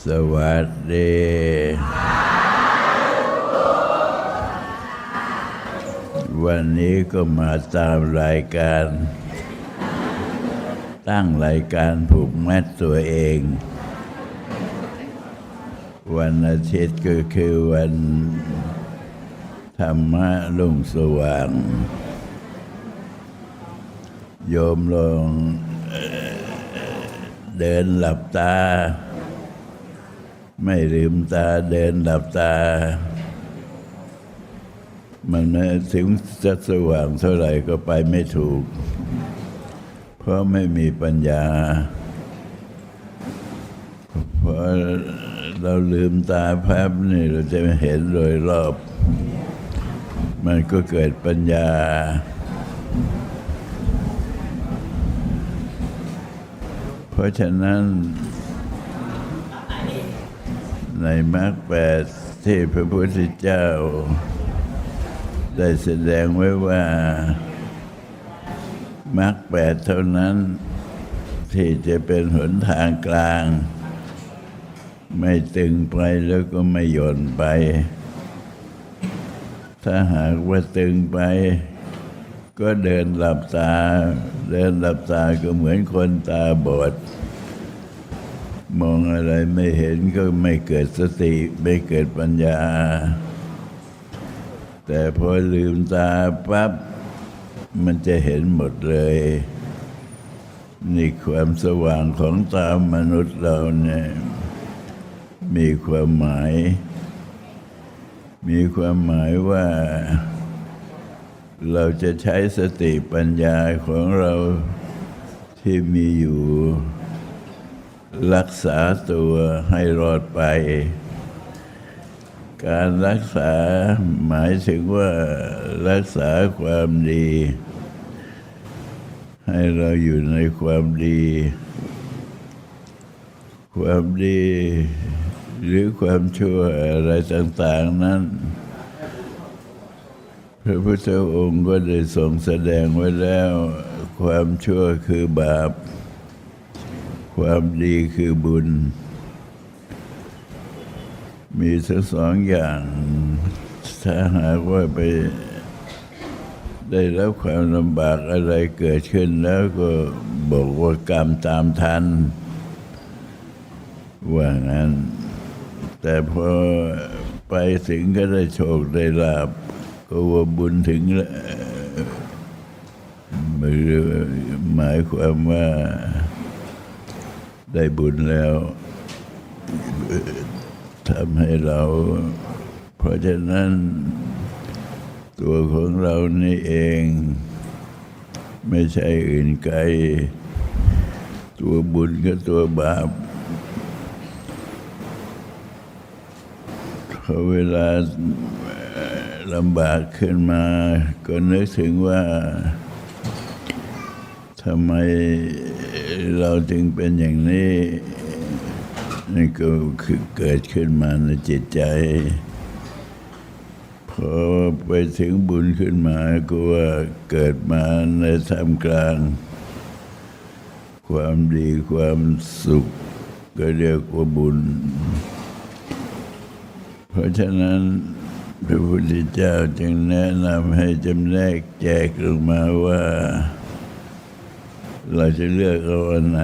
สวัสดีวันนี้ก็มาตามรายการตั้งรายการผูกมัดตัวเองวันอาทิตย์ก็คือวันธรรมะรุ่งสว่างโยมลองเดินหลับตาไม่ลืมตาเดินหลับตามันถึงจะสว่างเท่าไหร่ก็ไปไม่ถูกเพราะไม่มีปัญญาพอเราลืมตาแป๊บนี่เราจะเห็นโดยรอบมันก็เกิดปัญญาเพราะฉะนั้นในมรรคแปดที่พระพุทธเจ้าได้แสดงไว้ว่ามรรคแปดเท่านั้นที่จะเป็นหนทางกลางไม่ตึงไปแล้วก็ไม่หย่อนไปถ้าหากว่าตึงไปก็เดินหลับตาก็เหมือนคนตาบอดมองอะไรไม่เห็นก็ไม่เกิดสติไม่เกิดปัญญาแต่พอลืมตาปั๊บมันจะเห็นหมดเลยนี่ความสว่างของตามนุษย์เราเนี่ยมีความหมายว่าเราจะใช้สติปัญญาของเราที่มีอยู่รักษาตัวให้รอดไปการรักษาหมายถึงว่ารักษาความดีให้เราอยู่ในความดีหรือความชั่วอะไรต่างๆนั้นพระพุทธองค์ก็ได้ทรงแสดงไว้แล้วความชั่วคือบาปความดีคือบุญมีทั้งสองอย่างถ้าหากว่าไปได้รับความลำบากอะไรเกิดขึ้นแล้วก็บอกว่ากรรมตามทันว่างั้นแต่พอไปถึงก็ได้โชคได้ลาภก็ว่าบุญถึงแล้วหมายความว่าได้บุญแล้วทำให้เราเพราะฉะนั้นตัวของเรานี่เองไม่ใช่อื่นไกลตัวบุญกับตัวบาปพอเวลาลำบากขึ้นมาก็นึกถึงว่าทำไมเราจึงเป็นอย่างนี้นี่ก็คือเกิดขึ้นมาในจิตใจพอไปถึงบุญขึ้นมาก็ว่าเกิดมาในท่ามกลางความดีความสุขก็เรียกว่าบุญเพราะฉะนั้นพระพุทธเจ้าจึงแนะนำให้จำแนกแจกลงมาว่าเราจะเลือกเอาอันไหน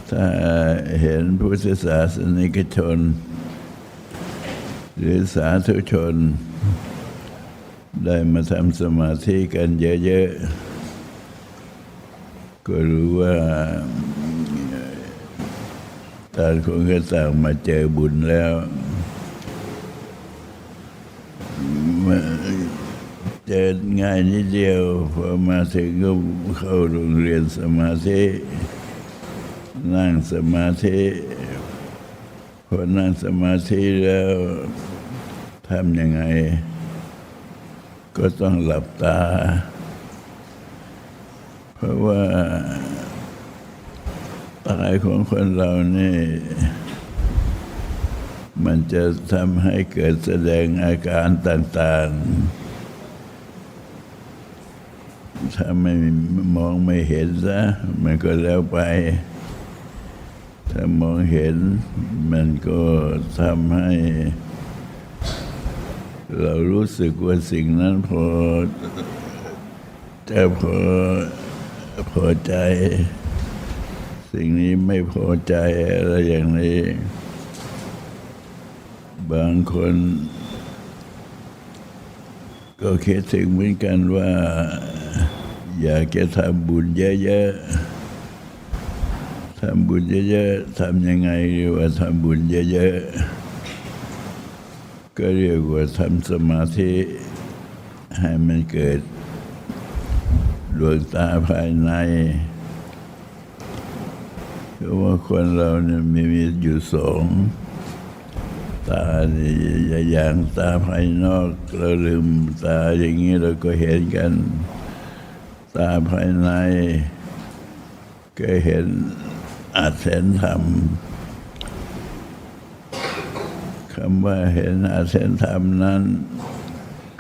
ถ้าเห็นพุทธศาสนิกชนหรือสาธุชนได้มาทำสมาธิกันเยอะๆก็รู้ว่าต่างคนก็ต่างมาเจอบุญแล้วเจอง่ายนิดเดียวพอมาถึงก็เข้าโรงเรียนสมาธินั่งสมาธิพอนั่งสมาธิแล้วทำยังไงก็ต้องหลับตาเพราะว่าตาของคนเรานี่มันจะทำให้เกิดแสดงอาการต่างๆถ้าไม่มองไม่เห็นซะมันก็แล้วไป ถ้ามองเห็นมันก็ทำให้เรารู้สึกว่าสิ่งนั้นพอใจสิ่งนี้ไม่พอใจอะไรอย่างนี้บางคนก็คิดถึงเหมือนกันว่าอยากจะทำบุญเยอะๆทำบุญเยอะๆทำยังไงว่าทำบุญเยอะๆก็เรียกว่าทำสมาธิให้มันเกิดดวงตาภายในเพราะว่าคนเราเนี่ยมีอยู่สองตาอย่างตาภายนอกเราลืมตาอย่างนี้เราก็เห็นกันตาภายในก็เห็นอาจเห็นธรรมคำว่าเห็นอาจเห็นธรรมนั้น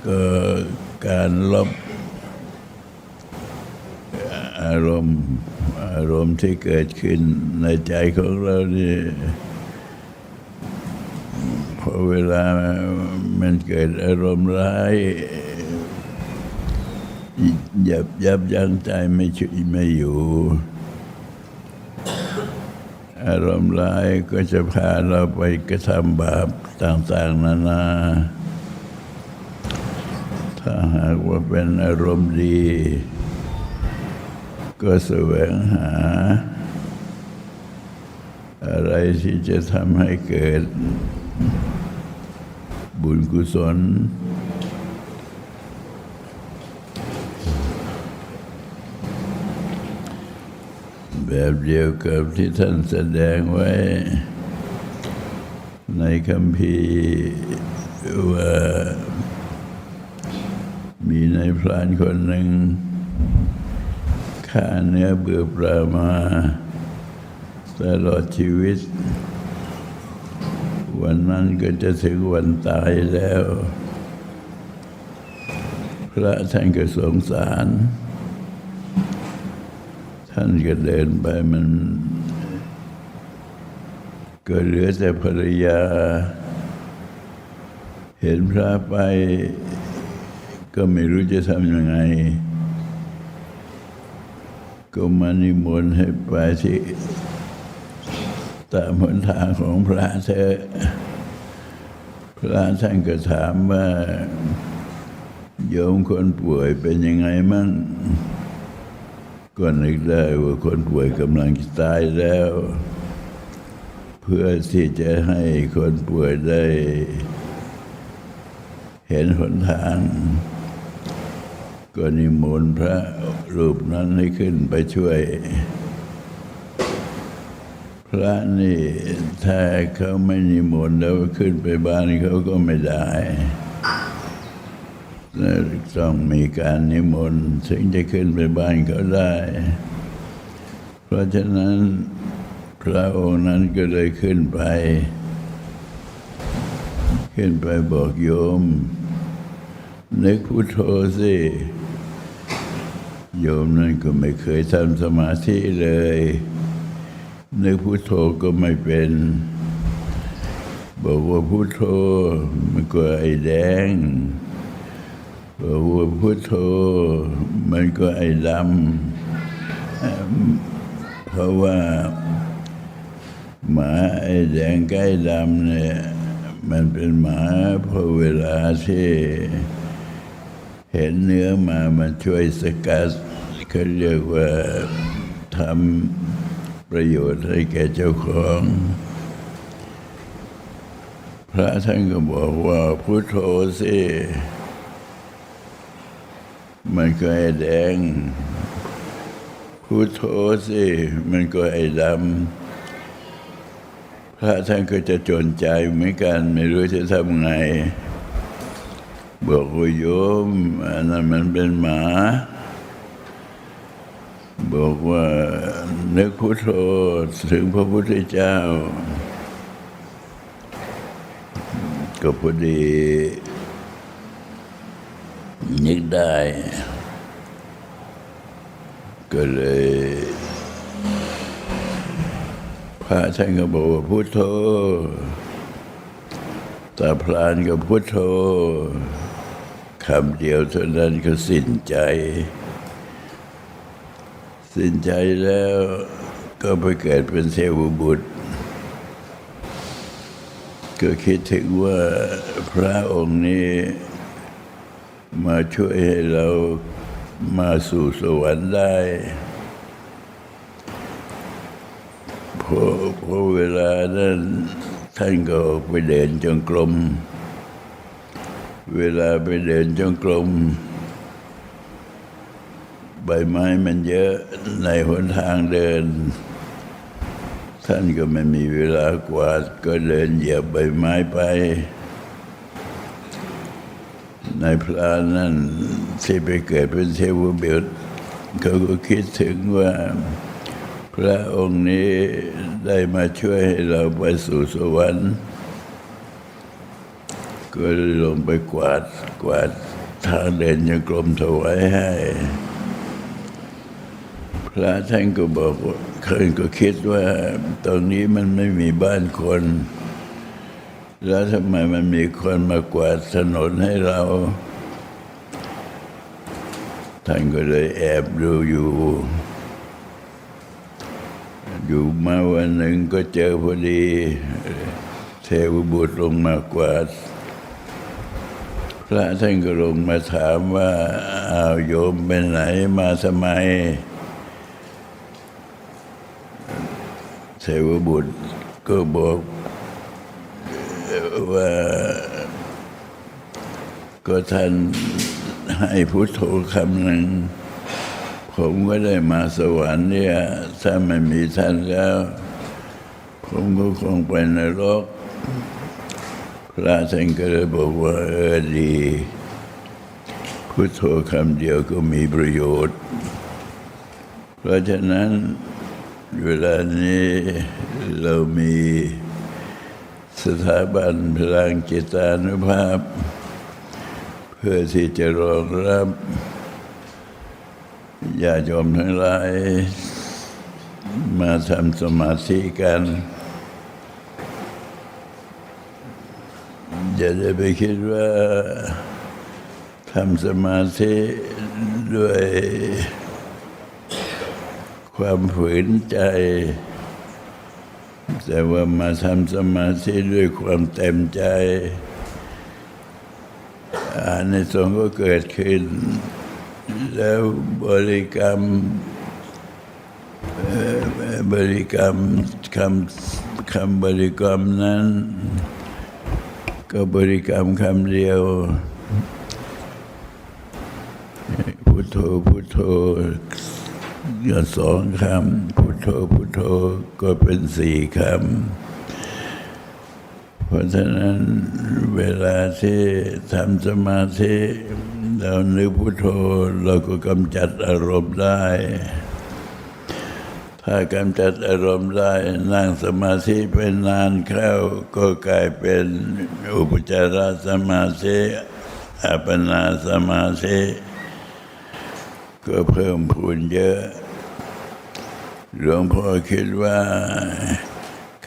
ก็การลบอารมณ์ที่เกิดขึ้นในใจของเรานี่พอเวลามันเกิดอารมณ์ร้ายยับยั้งใจไม่อยู่อารมณ์ร้ายก็จะพาเราไปกระทำบาปต่างๆนานาถ้าหากว่าเป็นอารมณ์ดีก็แสวงหาอะไรที่จะทำให้เกิดบุญกุศลแบบเดียวกับที่ท่านแสดงไว้ในคัมภีร์ว่ามีนายพรานคนหนึ่งฆ่าเนื้อเบื่อปลามาตลอดชีวิตวันนั้นก็จะถึงวันตายแล้วพระท่านก็สงสารท่านก็เดินไปมันก็เหลือแต่ภรรยาเห็นพระไปก็ไม่รู้จะทำยังไงก็มานิมนต์ให้ไปที่ตามหนทางของพระเถอะพระท่านก็ถามว่าโยมคนป่วยเป็นยังไงมั่งก็นึกได้ว่าคนป่วยกำลังจะตายแล้วเพื่อที่จะให้คนป่วยได้เห็นหนทางก็นิมนต์พระรูปนั้นให้ขึ้นไปช่วยพระนี่ถ้าเขาไม่นิมนต์แล้วขึ้นไปบ้านเขาก็ไม่ได้ต้องมีการนิมนต์ถึงจะขึ้นไปบ้านเขาได้เพราะฉะนั้นพระองค์นั้นก็เลยขึ้นไปบอกโยมนึกพุทโธสิโยมนั่นก็ไม่เคยทำสมาธิเลยนึกพุทโธก็ไม่เป็นบอกว่าพุทโธมันก็ไอ้แดงบอกว่าพุทโธมันก็ไอ้ดำเพราะว่าหมาไอ้แดงกับไอ้ดำเนี่ยมันเป็นหมาพอเวลาที่เห็นเนื้อมามันช่วยสกัดเขาเรียกว่าทำประโยชน์ให้แก่เจ้าของพระท่านก็บอกว่าพุทโธสิมันก็ไอ้แดงพุทโธสิมันก็ไอ้ดำพระท่านก็จะจนใจเหมือนกันไม่รู้จะทำไงบอกว่าโยมอันนั้นมันเป็นหมาบอกว่านึกพุทโธถึงพระพุทธเจ้าก็พอดีนึกได้ก็เลย พระท่านก็บอกว่าพุทโธตาพรานก็พุทโธคำเดียวเท่านั้นก็สิ้นใจแล้วก็ไปเกิดเป็นเทวบุตรก็คิดถึงว่าพระองค์นี้มาช่วยให้เรามาสู่สวรรค์ได้พอเวลานั้นท่านก็ออกไปเดินจงกรมเวลาไปเดินจงกรมใบไม้มันเยอะในหนทางเดินท่านก็ไม่มีเวลากวาดก็เดินเหยียบใบไม้ไปในพระนั้นที่ไปเกิดเป็นเทวบุตรเขาก็คิดถึงว่าพระองค์นี้ได้มาช่วยให้เราไปสู่สวรรค์ก็ลงไปกวาดทางเดินจงกรมถวายให้พระท่านก็บอกว่าท่านก็คิดว่าตรงนี้มันไม่มีบ้านคนแล้วทำไมมันมีคนมากวาดถนนให้เราท่านก็เลยแอบดูอยู่มาวันหนึ่งก็เจอพอดีเทวบุตรลงมากวาดพระท่านก็ลงมาถามว่าอ้าวโยมไปไหนมาทำไมเทวบุตรก็บอกว่าก็ท่านให้พุทโธคำหนึ่งผมก็ได้มาสวรรค์เนี่ยถ้าไม่มีท่านแล้วผมก็คงไปนรกพระท่านก็เลยบอกว่าดีพุทโธคำเดียวก็มีประโยชน์เพราะฉะนั้นเวลานี้เรามีสถาบันพลังจิตานุภาพเพื่อที่จะรองรับญาติโยมทั้งหลายมาทำสมาธิกันอย่าได้ไปคิดว่าทำสมาธิด้วยความฝืนใจแต่ว่ามาทำสมาธิด้วยความเต็มใจอานิสงส์ก็เกิดขึ้นแล้วบริกรรมคำบริกรรมนั้นก็บริกรรมคำเดียวพุทโธพุทโธก็สองคำพุทโธพุทโธก็เป็นสี่คำเพราะฉะนั้นเวลาที่ทำสมาธิเรานึกพุทโธเราก็กำจัดอารมณ์ได้ถ้ากำจัดอารมณ์ได้นั่งสมาธิไปนานเข้าก็กลายเป็นอุปจารสมาธิอัปปนาสมาธิก็เพิ่มพูนเยอะหลวงพ่อคิดว่า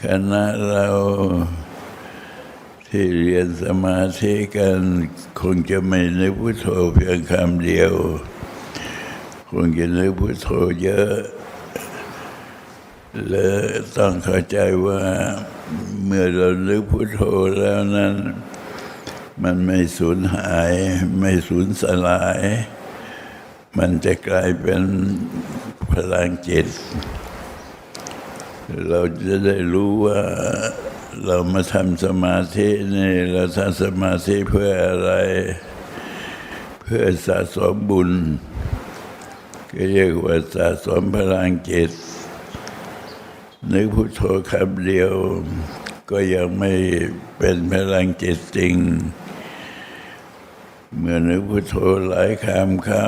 คณะเราที่เรียนสมาธิกันคงจะไม่นึกพุทโธเพียงคำเดียวคงจะนึกพุทโธเยอะและต้องเข้าใจว่าเมื่อเรานึกพุทโธแล้วนั้นมันไม่สูญหายไม่สูญสลายมันจะกลายเป็นพลังจิตเราจะได้รู้ว่าเรามาทำสมาธินี่เราทำสมาธิเพื่ออะไรเพื่อสะสมบุญก็เรียกว่าสะสมพลังจิตนึกพุทโธคำเดียวก็ยังไม่เป็นพลังจิตจริงเมื่อนึกพุทโธหลายคำเข้า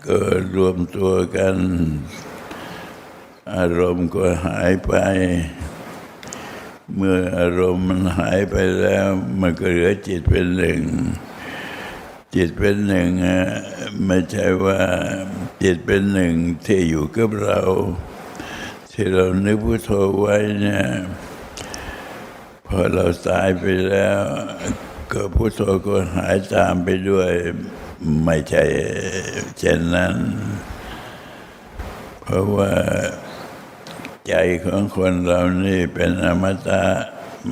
ก็รวมตัวกันอารมณ์ก็หายไปเมื่ออารมณ์มันหายไปแล้วมันก็เหลือจิตเป็นหนึ่งจิตเป็นหนึ่งไม่ใช่ว่าจิตเป็นหนึ่งที่อยู่กับเรา ที่เรานึกพุทโธไว้เนี่ยพอเราตายไปแล้วก็พุทโธก็หายตามไปด้วยไม่ใช่เช่นนั้นเพราะว่าใจของคนเรานี่เป็นอมตะ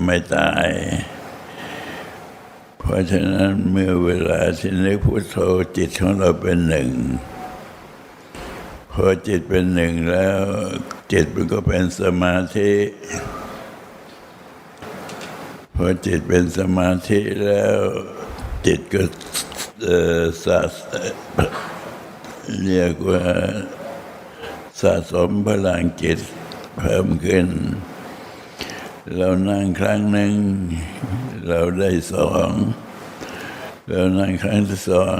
ไม่ตายเพราะฉะนั้นเมื่อเวลาที่นึกพุทโธจิตของเราเป็นหนึ่งพอจิตเป็นหนึ่งแล้วจิตมันก็เป็นสมาธิพอจิตเป็นสมาธิแล้วจิตก็เรียกว่าสะสมพลังจิตเพิ่มขึ้นเรานั่งครั้งหนึ่งเราได้สองเรานั่งครั้งที่สอง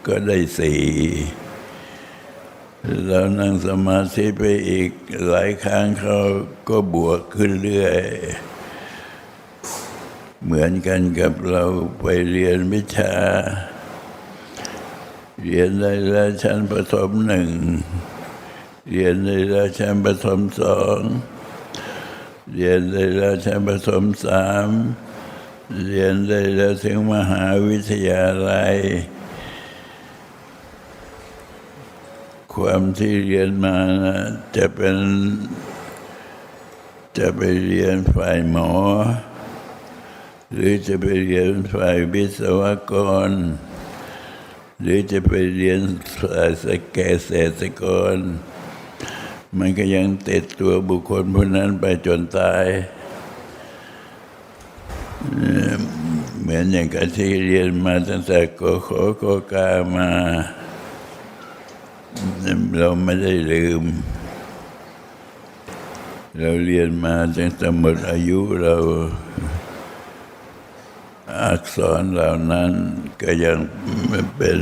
ก็ได้สี่เรานั่งสมาธิไปอีกหลายครั้งเขาก็บวกขึ้นเรื่อยเหมือนกันกับเราไปเรียนวิชาเรียนได้แล้วชั้นประถมหนึ่งเรียนได้แล้วชั้นประถมสองเรียนได้แล้วชั้นประถมสามเรียนได้แล้วถึงมหาวิทยาลัยความที่เรียนมานะจะไปเรียนฝ่ายหมอหรือจะไปเรียนฝ่ายวิศวกรหรือจะไปเรียนฝ่ายเกษตรกรมันก็ยังติดตัวบุคคลผู้นั้นไปจนตายเหมือนอย่างกับที่เรียนมาตั้งแต่กขกกามาเราไม่ได้ลืมเราเรียนมาตั้งแต่หมดอายุเราอักษรเหล่านั้นก็ยังเป็น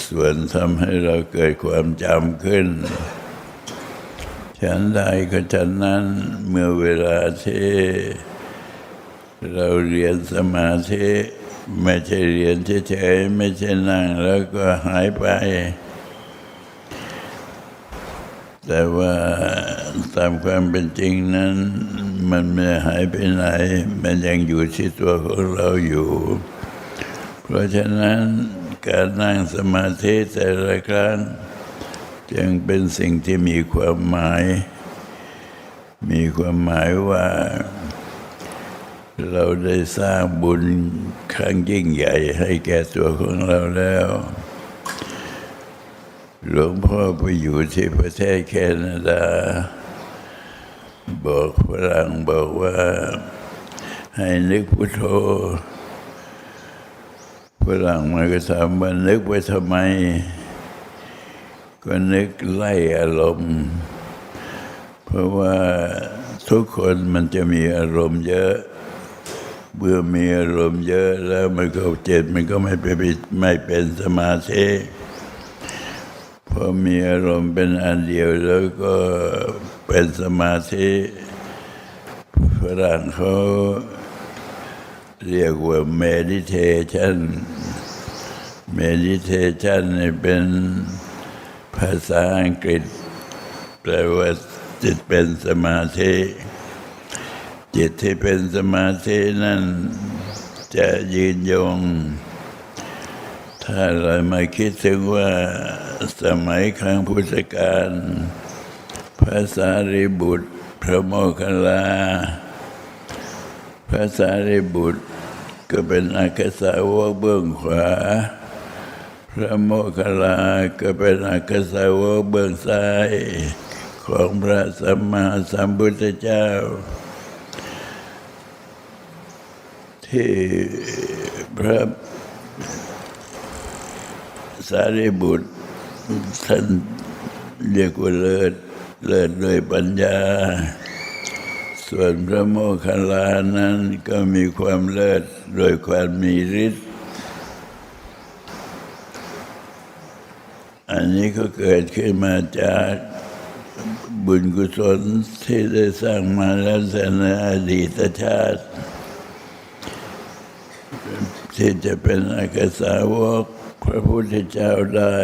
ส่วนทำให้เราเกิดความจำขึ้นฉันใดก็ฉันนั้นเมื่อเวลาที่เราเรียนสมาธิไม่ใช่เรียนเฉยๆไม่ใช่นั่งแล้วก็หายไปแต่ว่าตามความเป็นจริงนั้นมันไม่หายไปไหนมันยังอยู่ที่ตัวของเราอยู่เพราะฉะนั้นการนั่งสมาธิแต่ละครั้งจึงเป็นสิ่งที่มีความหมายว่าเราได้สร้างบุญครั้งยิ่งใหญ่ให้แก่ตัวของเราแล้วหลวงพ่อไปอยู่ที่ประเทศแคนาดาบอกฝรั่งบอกว่าให้นึกพุทโธฝรั่งมันก็ถามว่านึกไปทำไมก็นึกไล่อารมณ์เพราะว่าทุกคนมันจะมีอารมณ์เยอะเมื่อมีอารมณ์เยอะแล้วมันก็จิตมันก็ไม่เป็นสมาธิพอมีอารมณ์เป็นอันเดียวแล้วก็เป็นสมาธิฝรั่งเขาเรียกว่า meditation นี่เป็นภาษาอังกฤษแปลว่าจิตเป็นสมาธิจิตที่เป็นสมาธินั่นจะยืนยงถ้าเรามาคิดถึงว่าสมัยครั้งพุทธกาลพระสารีบุตรพระโมคคัลลาพระสารีบุตรก็เป็นอัคคสาวกเบื้องขวาพระโมคคัลลาก็เป็นอัคคสาวกเบื้องซ้ายของพระสัมมาสัมพุทธเจ้าที่พระสารีบุตรท่านเรียกว่าเลิศด้วยปัญญาส่วนพระโมคคัลลานั้นก็มีความเลิศโดยความมีฤทธิ์อันนี้ก็เกิดขึ้นมาจากบุญกุศลที่ได้สร้างมาแล้วในอดีตชาติที่จะเป็นอัคคสาวกพระพุทธเจ้าได้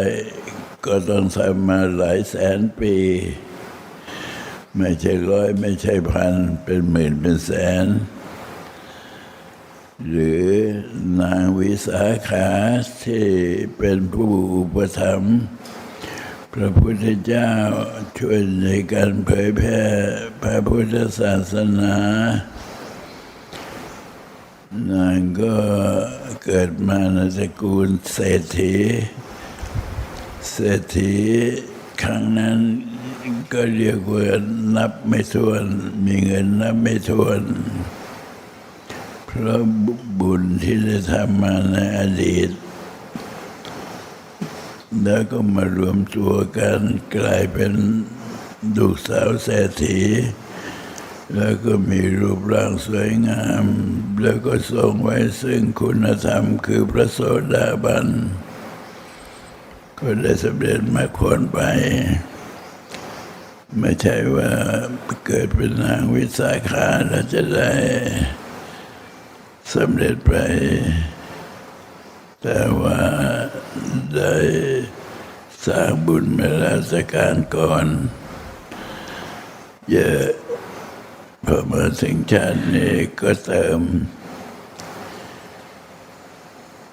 ก็ต้องทำมาหลายแสนปี ไม่ใช่ร้อยไม่ใช่พันเป็นหมื่นเป็นแสนหรือนางวิสาขาที่เป็นผู้อุปถัมภ์พระพุทธเจ้าช่วยในการเผยแพร่พระพุทธศาสนานางก็เกิดมาในตระกูลเศรษฐีครั้งนั้นก็เรียกว่านับไม่ถ้วนมีเงินนับไม่ถ้วนเพราะบุญที่ได้ทำมาในอดีตแล้วก็มารวมตัวกันกลายเป็นลูกสาวเศรษฐีแล้วก็มีรูปร่างสวยงามแล้วก็ทรงไว้ซึ่งคุณธรรมคือพระโสดาบันก็ได้สำเร็จมรรคผลไปไม่ใช่ว่าเกิดเป็นนางวิสาขาแล้วจะได้สำเร็จไปแต่ว่าได้สร้างบุญมาแล้วจากการก่อนเยอะพอมาถึงชาตินี้ก็เติม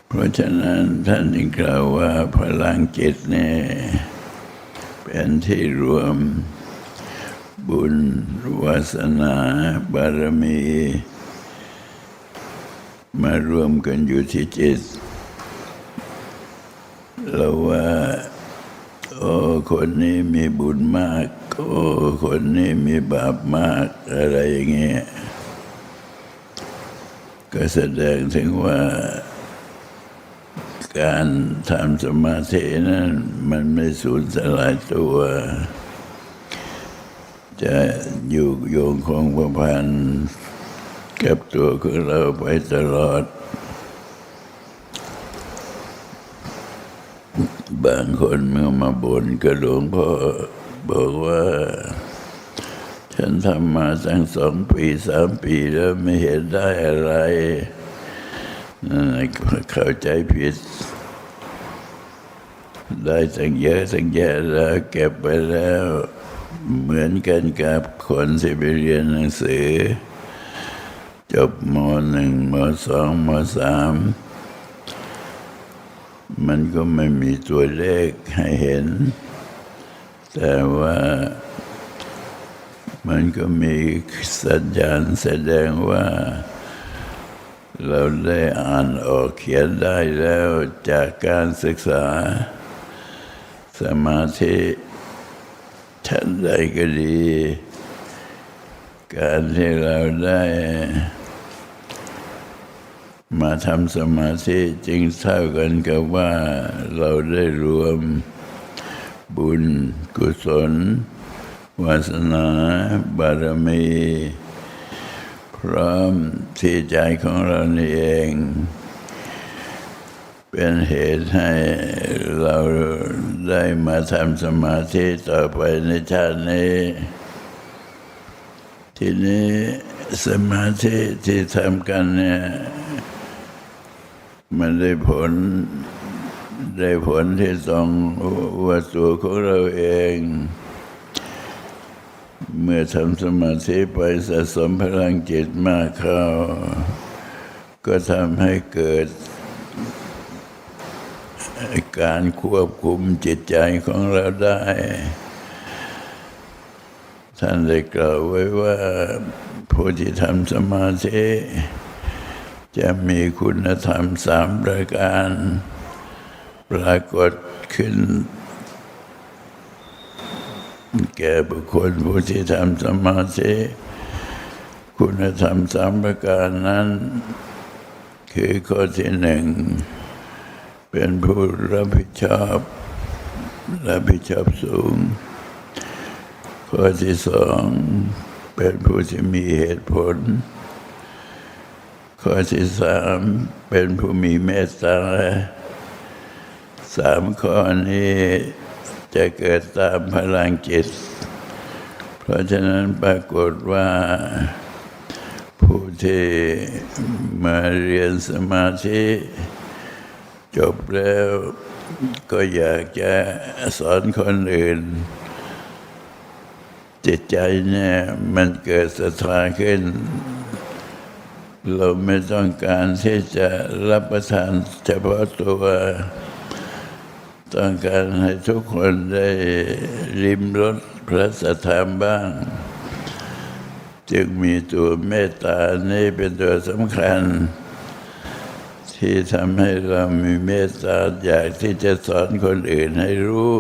เพราะฉะนั้นท่านจึงกล่าวว่าพลังจิตเนี่ยเป็นที่รวมบุญวาสนาบารมีมารวมกันอยู่ที่จิตเราว่าโอ้คนนี้มีบุญมากโอ้คนนี้มีบาปมากอะไรอย่างเงี้ยก็แสดงถึงว่าการทำสมาธินั้นมันไม่สูญสลายตัวจะอยู่โยงคงประพันกับตัวของเราไปตลอดบางคนเมื่อมาบ่นกับหลวงพ่อบอกว่าฉันทำมาตั้ง2 ปี3 ปีแล้วไม่เห็นได้อะไรนั่นเข้าใจผิดได้ตั้งเยอะตั้งแยะแล้วเก็บไปแล้วเหมือนกันกับคนที่ไปเรียนหนังสือจบม.1 ม.2 ม.3มันก็ไม่มีตัวเลขให้เห็นแต่ว่ามันก็มีสัญญาณแสดงว่าเราได้อ่านออกเขียนได้แล้วจากการศึกษาสมาธิชั้นใดก็ดีการที่เราได้มาทำสมาธิจึงเท่ากันกับว่าเราได้รวมบุญกุศลวาสนาบารมีพร้อมที่ใจของเรานี่เองเป็นเหตุให้เราได้มาทำสมาธิต่อไปในชาตินี้ทีนี้สมาธิที่ทำกันเนี่ยมันได้ผลที่ต้องว่าตัวของเราเองเมื่อทำสมาธิไปสะสมพลังจิตมากเข้าก็ทำให้เกิดการควบคุมจิตใจของเราได้ท่านได้กล่าวไว้ว่าผู้ที่ทำสมาธิจะมีคุณธรรม3 ประการปรากฏขึ้นแก่บุคคลผู้ที่ทำสมาธิคุณธรรม3 ประการนั้นคือข้อที่ 1เป็นผู้รับผิดชอบสูงข้อที่ 2เป็นผู้ที่มีเหตุผลข้อที่ 3เป็นผู้มีเมตตา3 ข้อนี้จะเกิดตามพลังจิตเพราะฉะนั้นปรากฏว่าผู้ที่มาเรียนสมาธิจบแล้วก็อยากจะสอนคนอื่น จิตใจเนี่ยมันเกิดศรัทธาขึ้นเราไม่ต้องการที่จะรับประทานเฉพาะตัวต้องการให้ทุกคนได้ริมรสพระสัทธรรมบ้างจึงมีตัวเมตตานี่เป็นตัวสำคัญที่ทำให้เรามีเมตตาอยากที่จะสอนคนอื่นให้รู้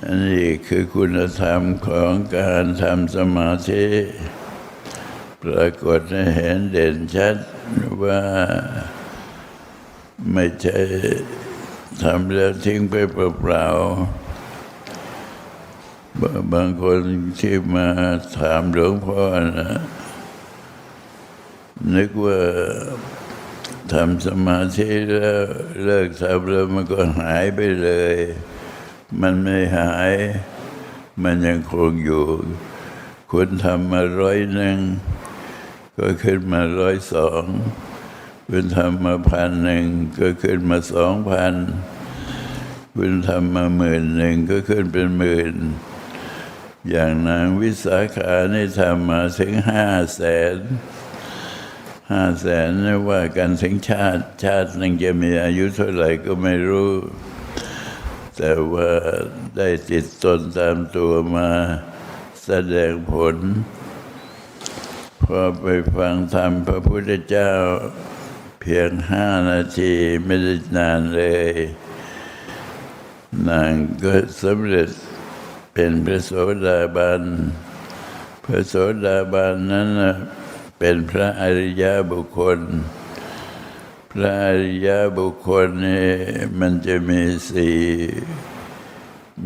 อันนี้คือคุณธรรมของการทำสมาธิปรากฏให้เห็นเด่นชัดว่าไม่ใช่ทำแล้วทิ้งไปเปล่าๆบางคนที่มาถามหลวงพ่อนะนึกว่าทำสมาธิแล้วเลิกทำแล้วมันก็หายไปเลยมันไม่หายมันยังคงอยู่คุณทำมา100ก็ขึ้นมา102คุณทำมา1,000ก็ขึ้นมา2,000คุณทำมา10,000ก็ขึ้นเป็น10,000อย่างนางวิสาขานี่ทำมาถึง500,000นี่ว่ากันถึงชาติหนึ่งจะมีอายุเท่าไหร่ก็ไม่รู้แต่ว่าได้ติดตนตามตัวมาแสดงผลพอไปฟังธรรมพระพุทธเจ้าเพียง5 นาทีไม่ได้นานเลยนางก็สำเร็จเป็นพระโสดาบันพระโสดาบันนั้นเป็นพระอริยบุคคลพระอริยบุคคลนี่มันจะมี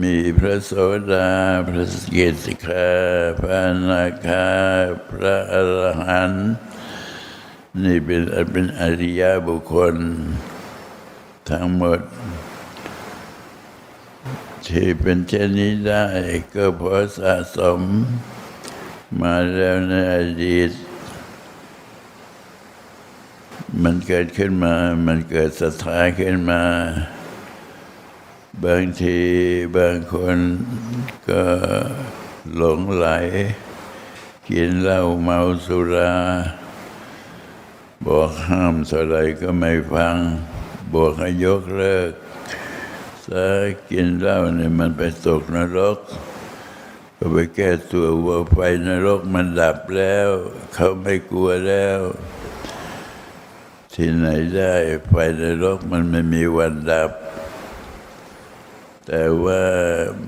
มีพระโสดาพระสกิทาคาพระอนาคาพระอรหันต์นี่เป็นอริยบุคคลทั้งหมดที่เป็นเช่นนี้ได้ก็เพราะสะสมมาแล้วในอดีตมันเกิดขึ้นมามันเกิดศรัทธาขึ้นมาบางทีบางคนก็หลงไหลกินเหล้าเมาสุราบอกห้ามเท่าไรก็ไม่ฟังบอกให้ยกเลิกถ้ากินเหล้าเนี่ยมันไปตกนรกก็ไปแก้ตัวว่าไฟนรกมันดับแล้วเขาไม่กลัวแล้วที่ไหนได้ไฟนรกมันไม่มีวันดับแต่ว่า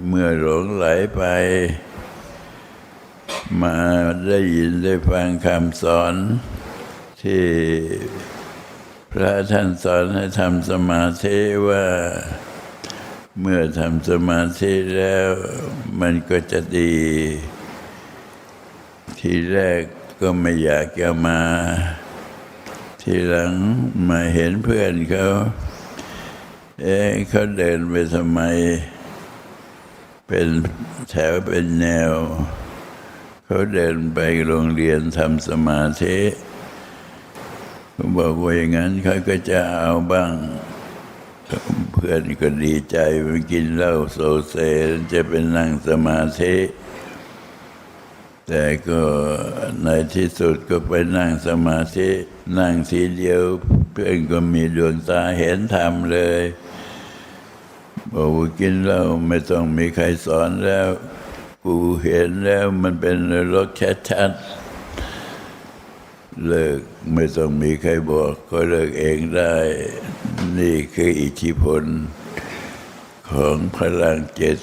เมื่อหลงไหลไปมาได้ยินได้ฟังคำสอนที่พระท่านสอนให้ทำสมาธิว่าเมื่อทำสมาธิแล้วมันก็จะดีทีแรกก็ไม่อยากจะมาทีหลังมาเห็นเพื่อนเขาเขาเดินไปทำไมเป็นแถวเป็นแนวเขาเดินไปโรงเรียนทำสมาธิเขาบอกว่าอย่างนั้นเขาก็จะเอาบ้างเพื่อนก็ดีใจไปกินเหล้าโซเซจะเป็นนั่งสมาธิแต่ก็ในที่สุดก็ไปนั่งสมาธินั่งทีเดียวเพื่อนก็มีดวงตาเห็นธรรมเลยบอกว่ากินเหล้าไม่ต้องมีใครสอนแล้วกูเห็นแล้วมันเป็นนรกชัดๆเลิกไม่ต้องมีใครบอกก็เลิกเองได้นี่คืออิทธิพลของพลังจิต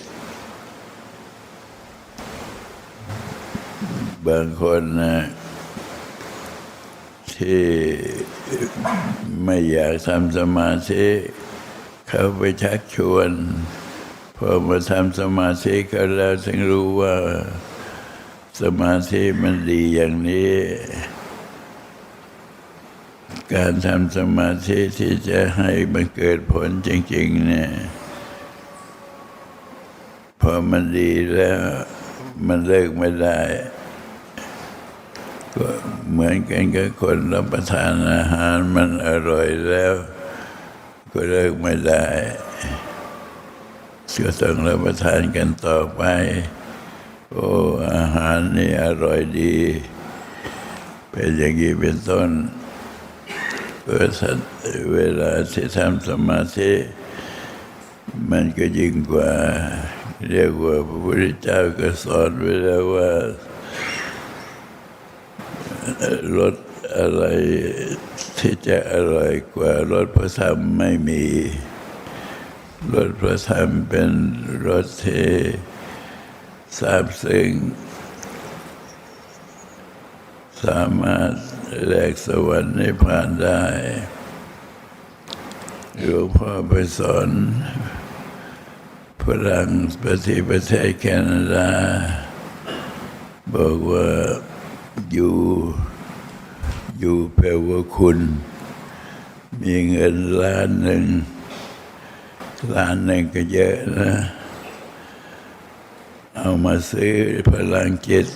บางคนนะที่ไม่อยากทำสมาธิเขาไปชักชวนพอมาทำสมาธิเขาแล้วถึงรู้ว่าสมาธิมันดีอย่างนี้การทำสมาธิที่จะให้มันเกิดผลจริงๆเนี่ยพอมันดีแล้วมันเลิกไม่ได้ก็เหมือนกันกับคนรับประทานอาหารมันอร่อยแล้วก็เลิกไม่ได้ก็ต้องรับประทานกันต่อไป โอ้อาหารนี่อร่อยดีเป็นอย่างนี้เป็นต้นเวลาที่ทำสมาธิมันก็ยิ่งกว่าเรียกว่าพระพุทธเจ้าก็สอนไว้แล้วว่ารสอะไรที่จะอร่อยกว่ารสพระธรรมไม่มีรสพระธรรมเป็นรสที่ซาบซึ้งสามารถแลกสวรรค์นิพพานได้หลวงพ่อไปสอนฝรั่งประเทศแคนาดาบอกว่าอยู่แปลว่าคุณมีเงินล้านหนึ่งก็เยอะนะเอามาซื้อพลังจิต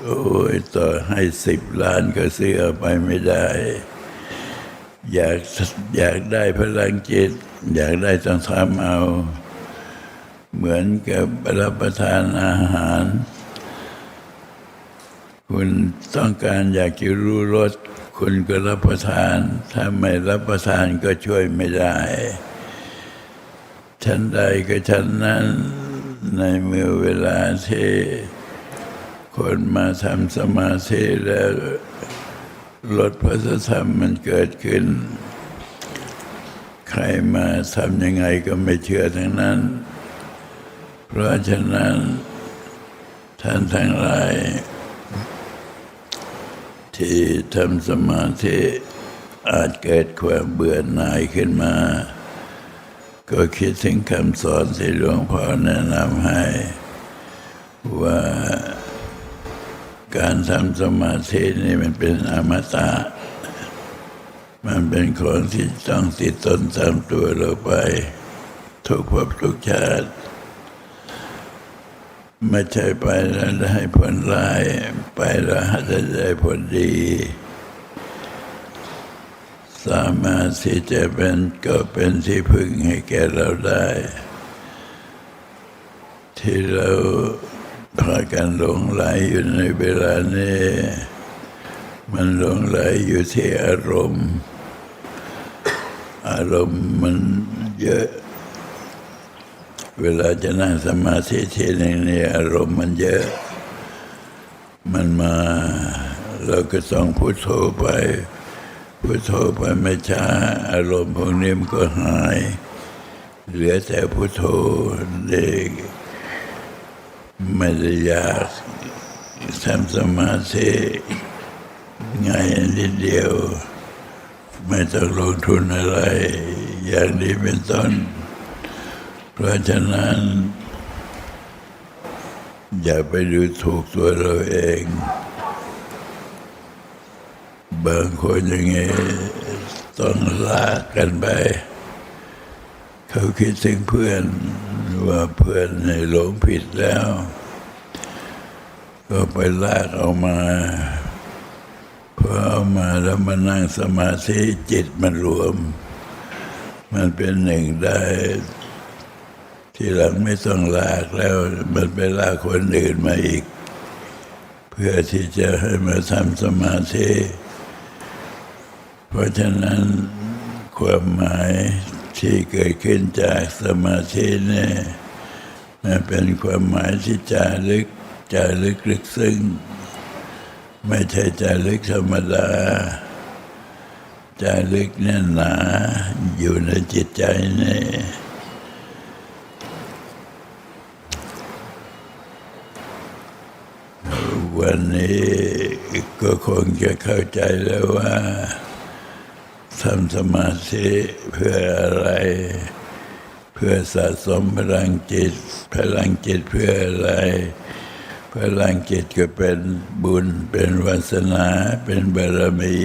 โอ้ยต่อให้10 ล้านก็ซื้อเอาไปไม่ได้อยากได้พลังจิตอยากได้ต้องทำเอาเหมือนกับรับประทานอาหารคุณต้องการอยากจะรู้รสคุณก็รับประทานถ้าไม่รับประทานก็ช่วยไม่ได้ชั้นใดก็ชั้นนั้นในเมื่อเวลาที่คนมาทำสมาธิแล้วรสพระธรรมมันเกิดขึ้นใครมาทำยังไงก็ไม่เชื่อทั้งนั้นเพราะฉะนั้นท่านทั้งหลายที่ทำสมาธิอาจเกิดความเบื่อหน่ายขึ้นมาก็คิดถึงคำสอนที่หลวงพ่อแนะนำให้ว่าการทำสมาธินี่มันเป็นอมตะมันเป็นของที่ต้องติดตนตามตัวเราไปทุกภพทุกชาติไม่ใช่ไปแล้วได้ผลร้ายไปแล้วจะได้ผลดีสามารถที่จะเป็นที่พึ่งให้แก่เราได้ที่เราพากันหลงไหลอยู่ในเวลานี้มันหลงไหลอยู่ที่อารมณ์มันเยอะเวลาจะนั่งสมาธิทีนึงนี่อารมณ์มันเยอะมันมาเราก็ต้องพุทโธไปไม่ช้าอารมณ์พวกนี้มันก็หายเหลือแต่พุทโธเด็กไม่ได้อยากทำสมาธิง่ายนิดเดียวไม่ต้องลงทุนอะไรอย่างนี้เป็นต้นเพราะฉะนั้นอย่าไปดูถูกตัวเราเองบางคนอย่างนี้ต้องลากกันไปเขาคิดถึงเพื่อนว่าเพื่อนในหลงผิดแล้วก็ไปลากเอามาพอเอามาแล้วมานั่งสมาธิจิตมันรวมมันเป็นหนึ่งได้ทีหลังไม่ต้องลากแล้วมันไปลากคนอื่นมาอีกเพื่อที่จะให้มาทำสมาธิเพราะฉะนั้นความหมายที่เกิดขึ้นจากสมาธินี่มันเป็นความหมายที่จารึกลึกซึ้งไม่ใช่จารึกธรรมดาจารึกแน่นหนาอยู่ในจิตใจนี่วันนี้ก็คงจะเข้าใจแล้วว่าทำสมาธิเพื่ออะไรเพื่อสะสมพลังจิตเพื่ออะไรพลังจิตก็เป็นบุญเป็นวาสนาเป็นบารมี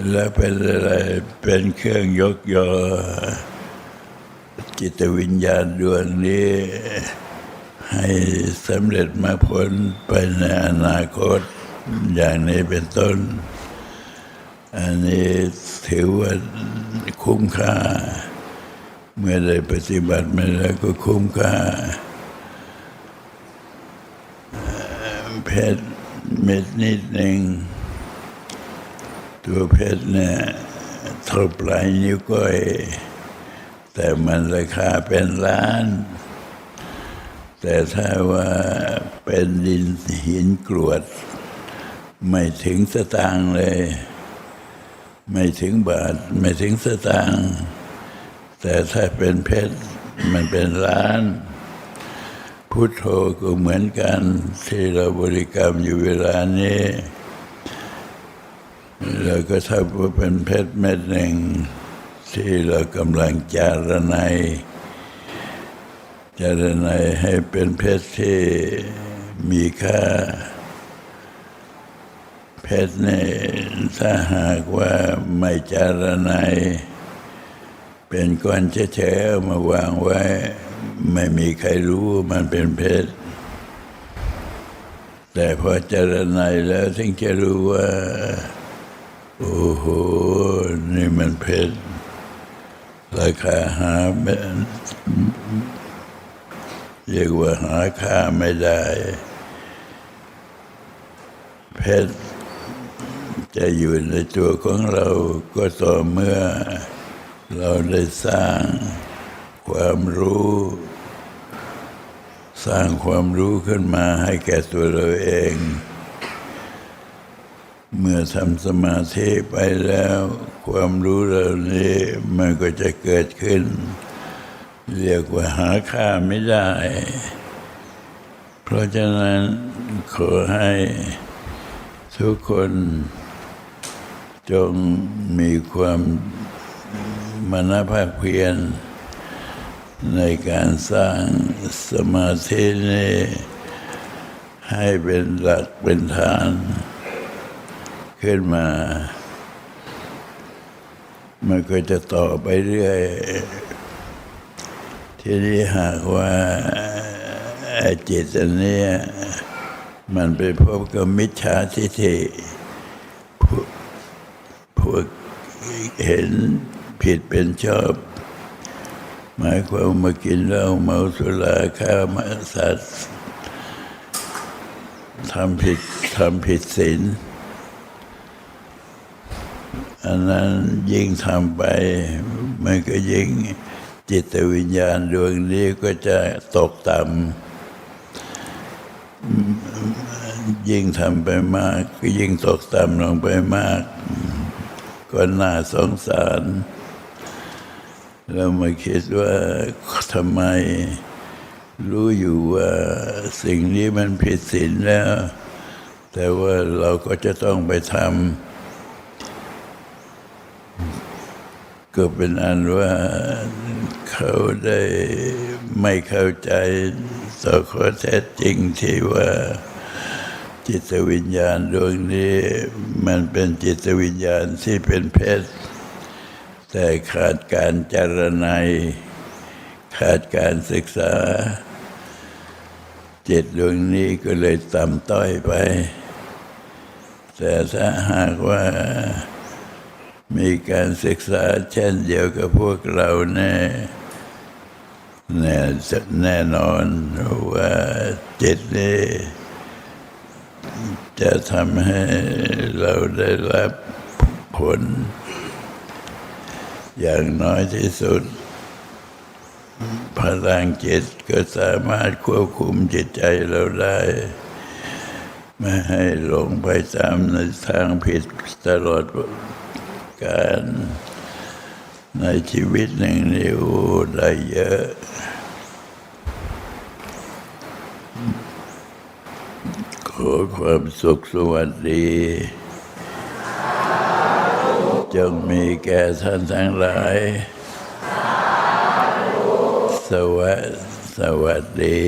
และเป็นอะไรเป็นเครื่องยกยอจิตวิญญาณดวงนี้ให้สำเร็จมรรคผลไปในอนาคตอย่างนี้เป็นต้นอันนี้ถือว่าคุ้มค่าเมื่อได้ปฏิบัติมาแล้วก็คุ้มค่า ชรเม็ดนิดหนึ่งตัวเพชรเนี่ยเท่าปลายนิ้วก้อยแต่มันราคาเป็นล้านแต่ถ้าว่าเป็นดินหินกรวดไม่ถึงสตางค์เลยไม่ถึงบาทไม่ถึงสตางค์แต่ถ้าเป็นเพชรมันเป็นล้านพุทโธก็เหมือนกันที่เราบริกรรมอยู่เวลานี้เราก็ถ้าว่าเป็นเพชรเม็ดหนึ่งที่เรากำลังจารณัยให้เป็นเพชรที่มีค่าเพชรนี่ถ้าหากว่าไม่จารณัยเป็นก้อนเฉยๆเอามาวางไว้ไม่มีใครรู้มันเป็นเพชรแต่พอจารณัยแล้วถึงจะรู้ว่าโอ้โหนี่มันเพชรราคาหาเรียกว่าหาค่าไม่ได้เพชรจะอยู่ในตัวของเราก็ต่อเมื่อเราได้สร้างความรู้ขึ้นมาให้แก่ตัวเราเองเมื่อทำสมาธิไปแล้วความรู้เหล่านี้มันก็จะเกิดขึ้นเรียกว่าหาค่าไม่ได้เพราะฉะนั้นขอให้ทุกคนจงมีความมานะภาคเพียรในการสร้างสมาธินี้ให้เป็นหลักเป็นฐานขึ้นมามันก็จะต่อไปเรื่อยทีนี้หากว่าจิตอันนี้มันไปพบกับมิจฉาทิฏฐิพวกเห็นผิดเป็นชอบหมายความมากินเหล้าเมาสุราฆ่าสัตว์ทำผิดศีลอันนั้นยิ่งทำไปมันก็ยิ่งจิตวิญญาณดวงนี้ก็จะตกต่ำยิ่งทำไปมากก็ยิ่งตกต่ำลงไปมากก็น่าสงสารเรามาคิดว่าทำไมรู้อยู่ว่าสิ่งนี้มันผิดศีลแล้วแต่ว่าเราก็จะต้องไปทำก็เป็นอันว่าเขาได้ไม่เข้าใจต่อข้อเท็จจริงที่ว่าจิตวิญญาณดวงนี้มันเป็นจิตวิญญาณที่เป็นเพชรแต่ขาดการจารณัยขาดการศึกษาจิตดวงนี้ก็เลยต่ำต้อยไปแต่ถ้าหากว่ามีการศึกษาเช่นเดียวกับพวกเราแน่นอนว่าจิตนี้จะทำให้เราได้รับผลอย่างน้อยที่สุดพลังจิตก็สามารถควบคุมจิตใจเราได้ไม่ให้หลงไปตามในทางผิดตลอดการในชีวิตหนึ่งนี้ได้เยอะขอความสุขสวัสดีจงมีแก่ท่านทั้งหลายสวัสดี